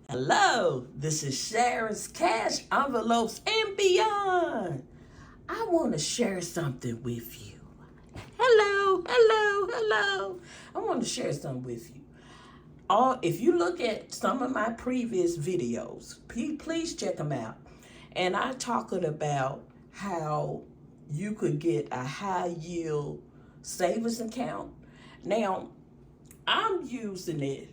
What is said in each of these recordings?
Hello, this is Sharon's Cash Envelopes and Beyond. I want to share something with you. Hello. I want to share something with you. If you look at some of my previous videos, please check them out. And I talking about how you could get a high yield savings account. Now, I'm using it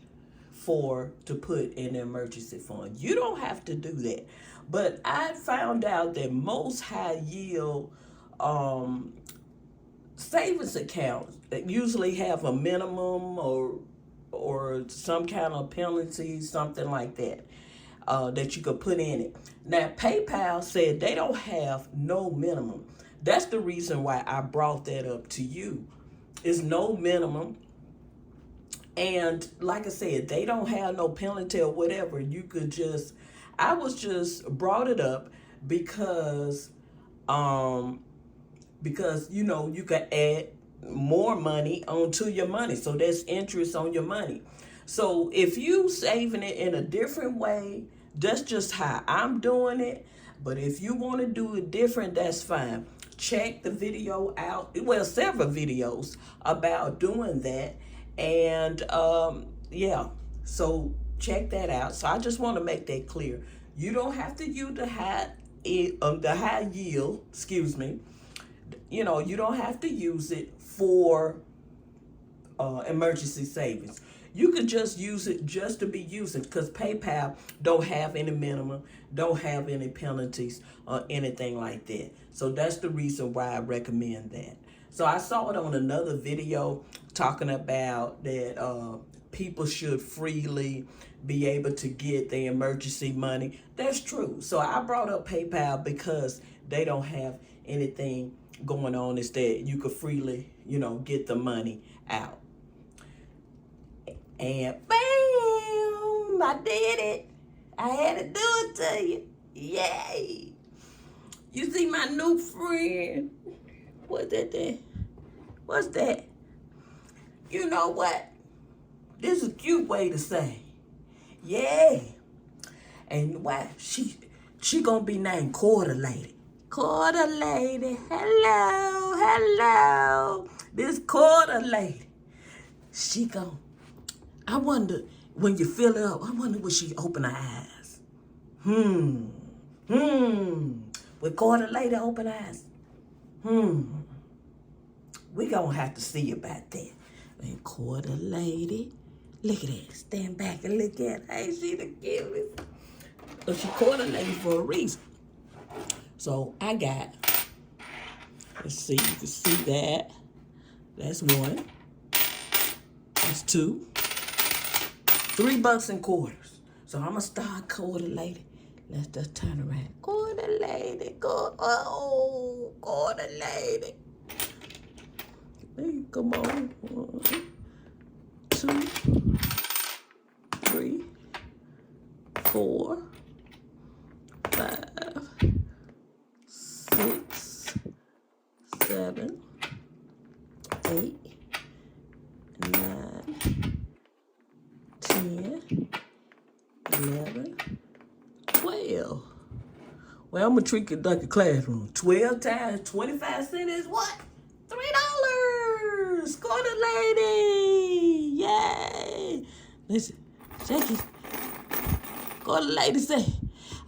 to put in an emergency fund. You don't have to do that. But I found out that most high yield um, savings accounts usually have a minimum or some kind of penalty, something like that, that you could put in it. Now, PayPal said they don't have no minimum. That's the reason why I brought that up to you. It's no minimum. And like I said, they don't have no penalty or whatever. I was just brought it up because, um, you can add more money onto your money. So there's interest on your money. So if you saving it in a different way, that's just how I'm doing it. But if you want to do it different, that's fine. Check the video out. Well, several videos about doing that. And yeah, so check that out. So I just want to make that clear. You don't have to use the high yield, excuse me. You don't have to use it for emergency savings. You could just use it just to be using, because PayPal don't have any minimum, don't have any penalties or anything like that. So that's the reason why I recommend that. So I saw it on another video talking about that people should freely be able to get their emergency money. That's true. So I brought up PayPal because they don't have anything going on. Is that you could freely, get the money out. And bam, I did it. I had to do it to you. Yay. You see my new friend? What's that there? What's that? You know what? This is a cute way to say. Yeah. And why? She gonna be named Quarter Lady. Quarter Lady. Hello. This Quarter Lady. She gon' I wonder, when you fill it up, I wonder will she open her eyes? With Quarter Lady open eyes? We gonna have to see about that. And Quarter Lady, look at that. Stand back and look at her. Ain't she the cutest? But she Quarter Lady for a reason. So I got, let's see, you can see that. That's one. That's two. $3 and quarters. So I'm gonna start Quarter Lady. Let's just turn around. Quarter Lady, Quarter Lady. Hey, come on. 1, 2, 3, 4, 5, 6, 7, 8, 9, 10, 11, 12. Well, I'm gonna treat it like a classroom. 12 times 25 cents is what? $3. Quarter Lady. Yay. Listen, shake it. Quarter Lady say,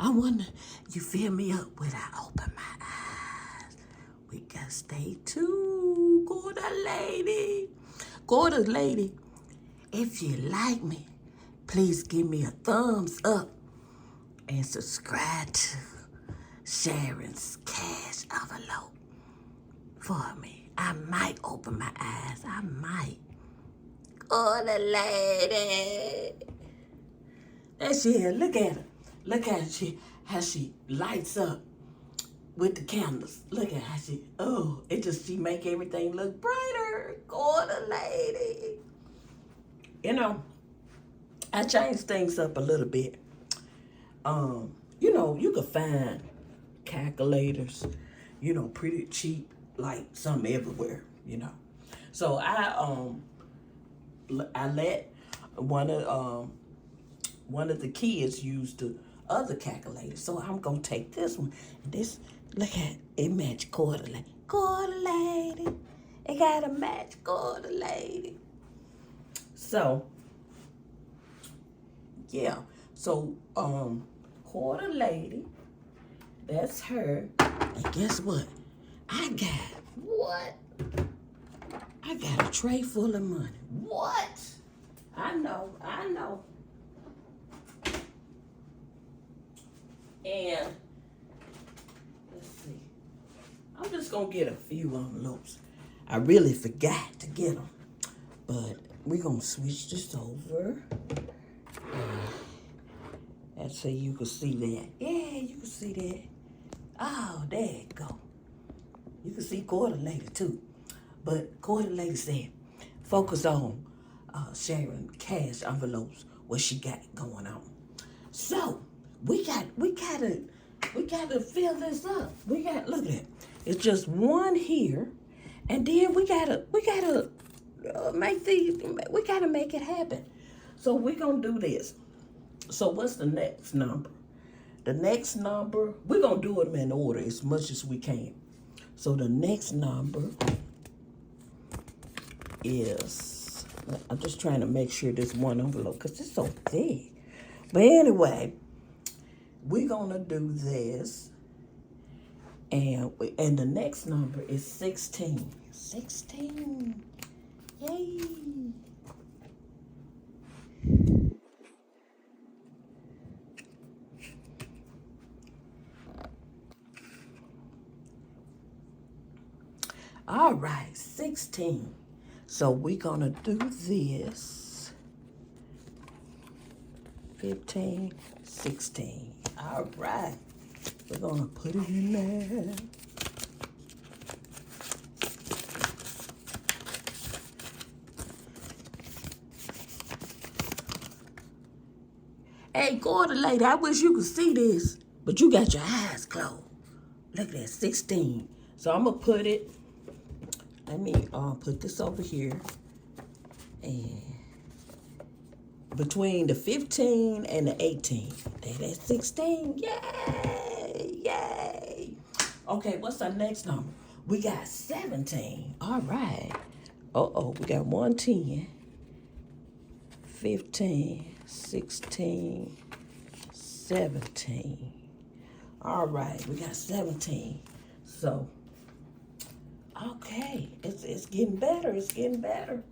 I wonder, you fill me up when I open my eyes. We gotta stay tuned, Quarter Lady. Quarter Lady, if you like me, please give me a thumbs up and subscribe to Sharon's Cash Envelope for me. I might open my eyes. I might. Quarter Lady. There she is. Look at her. Look at how she lights up with the candles. Look at how she make everything look brighter. Quarter Lady. I changed things up a little bit. You could find calculators, pretty cheap, like some everywhere, So I let one one of the kids used the other calculator. So I'm going to take this one. This, look at it, match quarter lady. Quarter lady. It got a match quarter lady. So, yeah. So, quarter lady, that's her. And guess what? I got a tray full of money. What? I know. And let's see. I'm just gonna get a few envelopes. I really forgot to get them, but we're gonna switch this over. And so you can see that. Yeah, you can see that. Oh, there you go. You can see quarter lady too. But quarter lady said, focus on sharing cash envelopes, what she got going on. So we gotta fill this up. Look at it. It's just one here, and then we gotta make it happen. So we're gonna do this. So what's the next number? The next number, we're gonna do them in order as much as we can. So the next number is, I'm just trying to make sure this one envelope, because it's so big. But anyway, we're gonna do this, and the next number is 16. 16, yay. All right, 16. So we're gonna do this. 15, 16. All right. We're gonna put it in there. Hey, quarter lady, I wish you could see this, but you got your eyes closed. Look at that, 16. So I'm gonna put it, let me put this over here. And between the 15 and the 18. That's 16. Yay! Yay! Okay, what's our next number? We got 17. All right. We got 110, 15, 16, 17. All right, we got 17. So, okay, it's getting better. It's getting better.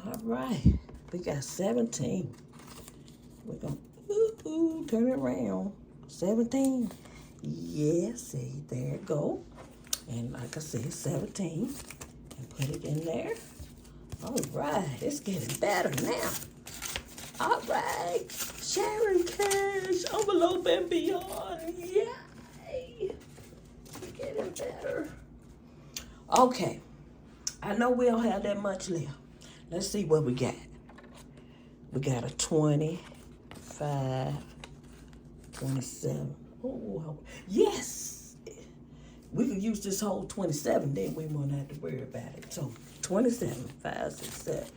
All right. We got 17. We're going to turn it around. 17. Yes, see, there it go. And like I said, 17. And put it in there. All right, it's getting better now. All right, sharing cash, envelope and beyond. Yay! We're getting better. Okay, I know we don't have that much left. Let's see what we got. We got a 25, 27. Oh, yes. We could use this whole 27, then we won't have to worry about it. So 27, 5, 6, 7.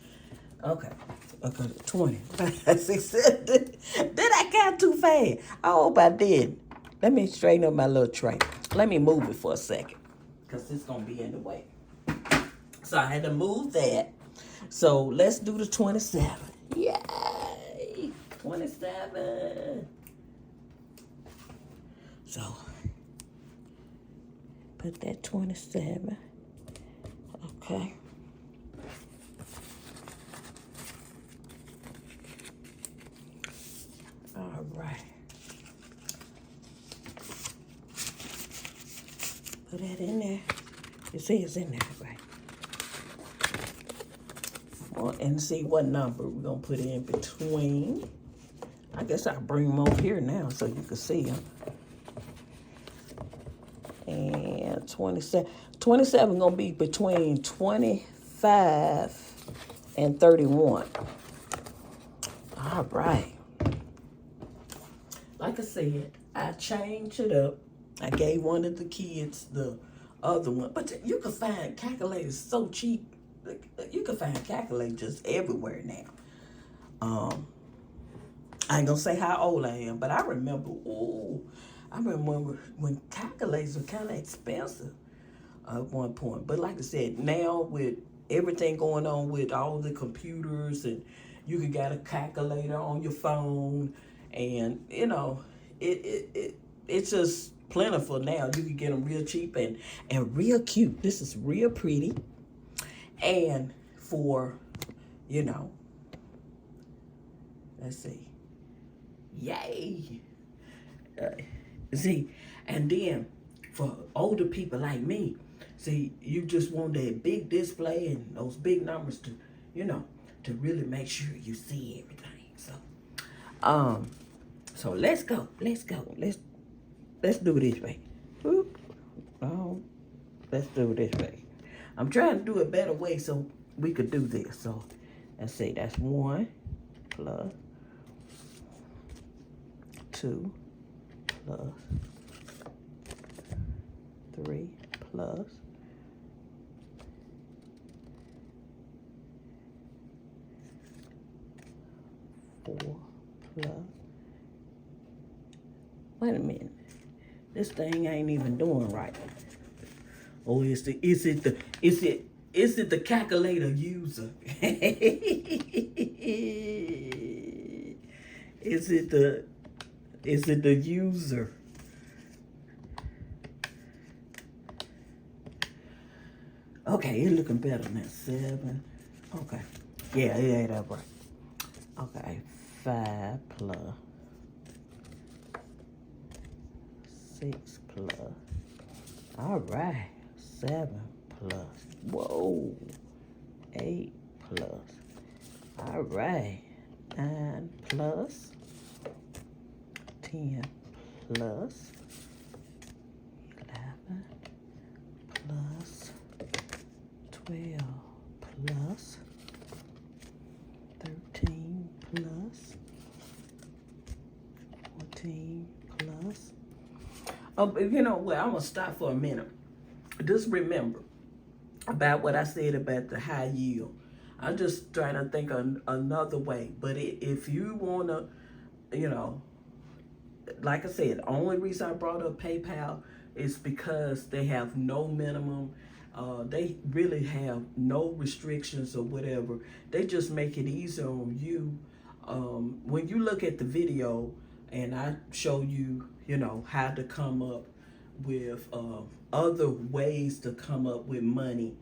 Okay, 20, 5, 6, 7. Did I count too fast? I hope I did. Let me straighten up my little tray. Let me move it for a second, because it's going to be in the way. So I had to move that. So let's do the 27. Yay! 27. So put that 27. Okay. All right. Put that in there. You see it's in there, right? And see what number we're going to put in between. I guess I'll bring them over here now so you can see them. And 27. 27 going to be between 25 and 31. All right. Like I said, I changed it up. I gave one of the kids the other one. But you can find calculators so cheap. You can find calculators everywhere now. I ain't gonna say how old I am, but I remember, I remember when calculators were kind of expensive at one point. But like I said, now with everything going on with all the computers, and you can get a calculator on your phone, and it's just plentiful now. You can get them real cheap and real cute. This is real pretty, and for you know, let's see, yay. Uh, See, and then for older people like me, see, you just want that big display and those big numbers to, to really make sure you see everything. Um, so let's go. Let's do it this way. Oop. Oh, let's do it this way. I'm trying to do a better way so we could do this. So let's see, that's 1 plus 2 plus 3 plus 4 plus. Wait a minute. This thing ain't even doing right. Oh, is it the calculator user? Is it the user? Okay, it's looking better than 7. Okay. Yeah, that's right. Okay, 5 plus 6 plus. All right, 7 plus. Whoa, 8 plus. All right, 9 plus 10 plus 11 plus 12 plus 13 plus 14 plus. You know what? I'm gonna stop for a minute. Just remember about what I said about the high yield. I'm just trying to think of another way. But if you wanna, like I said, the only reason I brought up PayPal is because they have no minimum. They really have no restrictions or whatever. They just make it easier on you. When you look at the video and I show you, how to come up with other ways to come up with money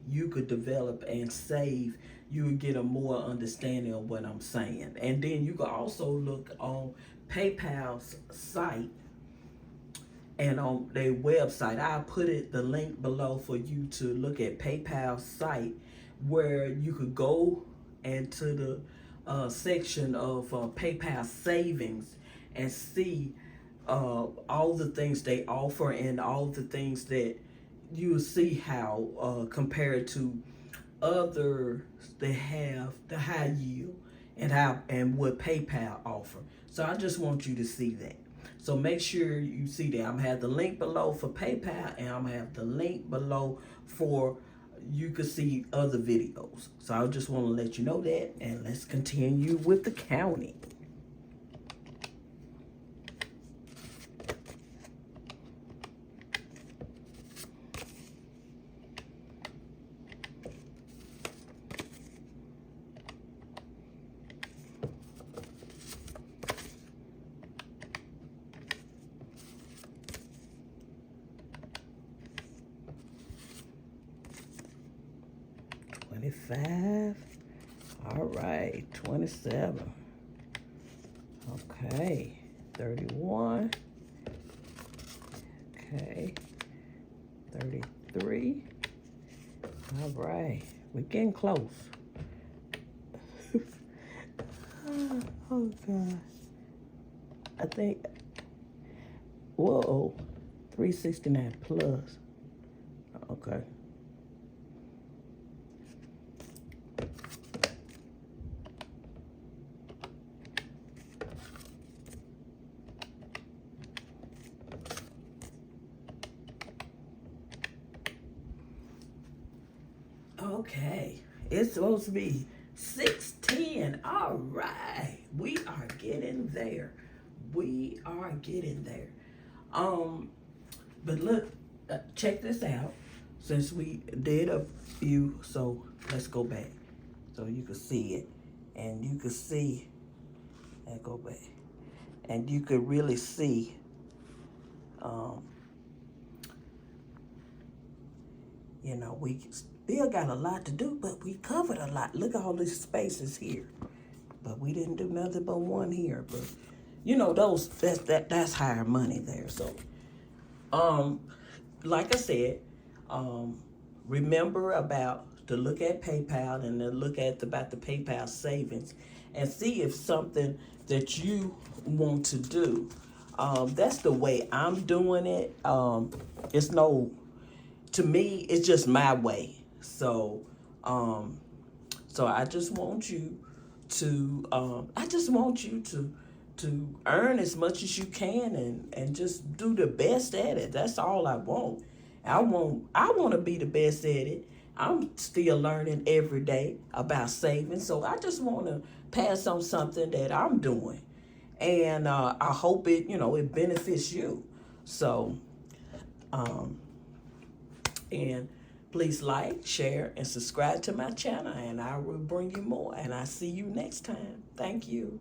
you could develop and save, you would get a more understanding of what I'm saying. And then you can also look on PayPal's site and on their website. I'll put the link below for you to look at PayPal's site, where you could go into the section of PayPal savings and see all the things they offer and all the things that you'll see how compared to others that have the high yield and what PayPal offer. So I just want you to see that. So make sure you see that. I'm gonna have the link below for PayPal, and I'm gonna have the link below for you could see other videos. So I just want to let you know that, and let's continue with the counting. $25. All right, 27. Okay, 31. Okay, 33. All right, we're getting close. Oh God. I think, whoa, 369 plus. Okay. Okay, it's supposed to be 610. All right, We are getting there. We are getting there. But look, check this out. Since we did a few, so let's go back so you can see it, and you can see, and go back, and you could really see. You know, we still got a lot to do, but we covered a lot. Look at all these spaces here. But we didn't do nothing but one here. But you know, that's higher money there. So like I said, remember about to look at PayPal and to look at about the PayPal savings and see if something that you want to do. That's the way I'm doing it. It's no, to me, it's just my way. So, so I just want you to earn as much as you can and just do the best at it. That's all I want. I want to be the best at it. I'm still learning every day about saving. So I just want to pass on something that I'm doing. And I hope it benefits you. So, and please like, share, and subscribe to my channel, and I will bring you more. And I see you next time. Thank you.